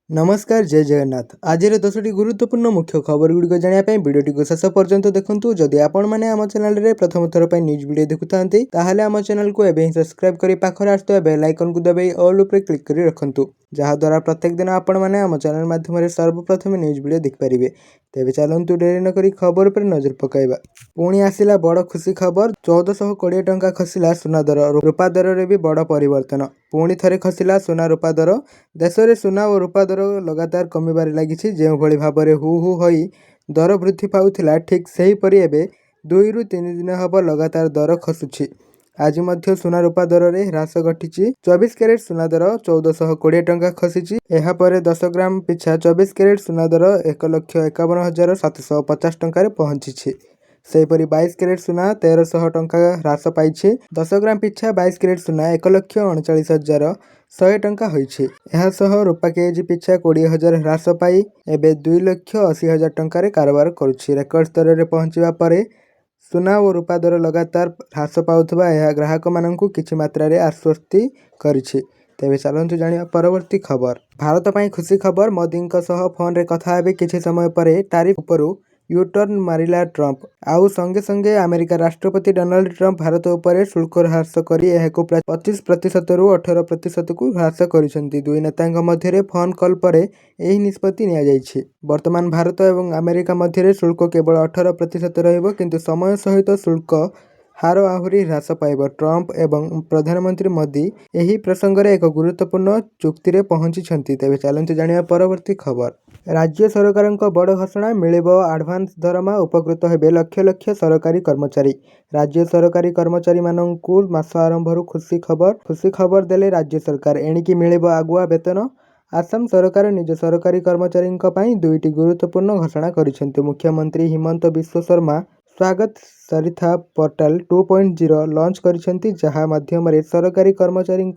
नमस्कार जय जगन्नाथ। आज 10टी गुरुत्वपूर्ण मुख्य खबर गुड़िक जानापी भिडियो को शेष पर्यंत देखूँ। जदि आपण मैंने आम चैनल में प्रथम थर पर न्यूज वीडियो देखुता ताहले आम चैनल को एवं सब्सक्राइब कर पाखर आसुवा बेल आइकन को दबाई ऑल उपर क्लिक कर रखु जहाद्वारा प्रत्येक दिन आपण मैंने आम चैनल माध्यम सर्वप्रथम न्यूज वीडियो देखिपारे। तेज चलतु डेरी नक खबर पर नजर पकाइबा। पुणी आसिला बड़ खुशी खबर। 1420 टंका खसिला सुना दर। रूपा दर में भी बड़ परिवर्तन। पुणी थरे खसिला सुना रूपा दर। देश में सुना और रूपा दर लगातार कमिबार लगी। जो भली भाव में हु हु होई दर वृद्धि पाउथिला ठीक सेहीपरि एबे 2 रु 3 दिन हब लगातार दर खसुछि। आज मध्य सुना रूपा दर रे ह्रास घटी। 24 कैरेट सुना दर 1420 टंका खसी। यह पर 10 ग्राम पिछा 24 कैरेट सुना दर 1,51,750 टंका पहुंची। सेहीपरि 22 कैरेट सुना 1300 टंका ह्रास पाई। 10 ग्राम पिछा 22 कैरेट सुना 1,39,100 टंका होइछि। यह सह रूपा केजी पिछा 20,000 ह्रास पाई एबे 2,80,000 टंका कारोबार करुछि। रेकर्ड स्तर में पहुंचवा परे सुना और रूपा दर लगातार ह्रास पाउथबा यह ग्राहक माननकु किछि मात्रा रे आश्वस्ति करिछि। तेबे चलन्तु जानिया परवर्ती खबर। भारत ପାଇଁ खुशी खबर। मोदी सह फोन रे कथा हेबे किछि समय परे तारिफ उपरु यूटर्न मारिला ट्रंप। आउ संगे संगे अमेरिका राष्ट्रपति डोनाल्ड ट्रंप भारत उपरे शुल्क ह्रास करी एहाकु 25% रु 18% को ह्रास करिसेंती। दुई नेतांक मध्यरे फोन कॉल परे एही निष्पत्ति निया जाइछि। वर्तमान भारत एवं अमेरिका मध्यरे शुल्क केवल 18% रहिबो, किंतु समय सहित शुल्क हार आहुरी ह्रास पाइब। ट्रंप एवं प्रधानमंत्री मोदी एही प्रसंग रे एक गुरुत्वपूर्ण चुक्ति रे पहुंची। तेबे चलन्तु जानिया परवर्ती खबर। राज्य सरकारक बड़ घोषणा। मिलिब एडवांस दरमा। उपकृत हेबे लक्ष लक्ष सरकारी कर्मचारी। राज्य सरकारी कर्मचारी माननकु मास आरंभरू खुशी खबर देले राज्य सरकार। एणिकी मिलिब आगुआ वेतन। आसाम सरकार निज सरकारी कर्मचारी पई दुईटी गुरुत्वपूर्ण घोषणा करिसेंती। मुख्यमंत्री हिमंत बिश्व शर्मा स्वागत सरिता पोर्टाल 2.0 लॉन्च करिसेंती, जहा माध्यम रे सरकारी कर्मचारी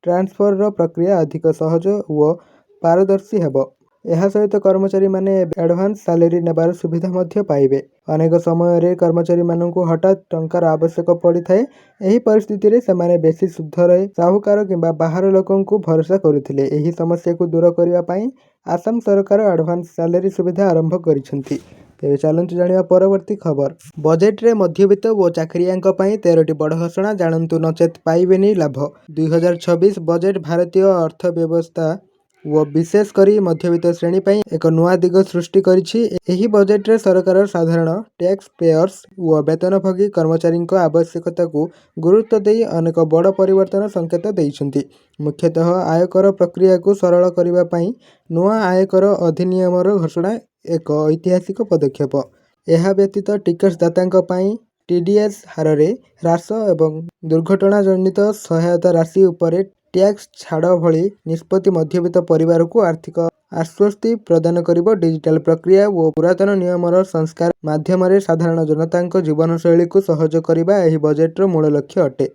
ट्रांसफर रो प्रक्रिया अधिक सहज और पारदर्शी हेबो। यह सहित कर्मचारी माने एडवांस सैलरी नेबार सुविधा मध्य पाइबे। अनेक समय रे कर्मचारी माननकु हठात टंकार आवश्यक पड़ी थाए। एही परिस्थिति रे सेमाने बेसी सुधरे साहुकार किंबा बाहर लोकंकु भरोसा करुथिले। एही समस्या को दूर करिवा पई आसाम सरकार एडवांस सैलरी सुविधा आरंभ करिसेंती। तेबे चलन्तु जानिया परवर्ती खबर। बजेट रे मध्यवित्त और चाकरियांक पई 13टी बड़ घोषणा। जानन्तु नचेत पाइबेनी लाभ। 2026 बजेट भारतीय अर्थव्यवस्था और विशेष करी मध्यवित्त श्रेणी पई एक नुआ दिग सृष्टि करिछि। एही बजेट रे सरकार साधारण टैक्स पेयर्स और वेतनभोगी कर्मचारी आवश्यकता को गुरुत्व देई अनेक बड़ परिवर्तन संकेत देइछन्ति। मुख्यतः आयकर प्रक्रिया को सरल करिवा पई नुआ आयकर अधिनियमर घोषणा एक ऐतिहासिक पदक्षेप। यह व्यतीत टिकस दातांक पई टीडीएस हार रे ह्रास एवं दुर्घटना जनित सहायता राशि उपरे टैक्स छाड़ भली निष्पत्ति मध्यवित्त परिवार को आर्थिक आश्वस्ति प्रदान करिबो। डिजिटल प्रक्रिया और पुरातन नियमर संस्कार माध्यम रे साधारण जनतांक जीवनशैली को सहज करिबा एही बजेट रो मूल लक्ष्य अटे।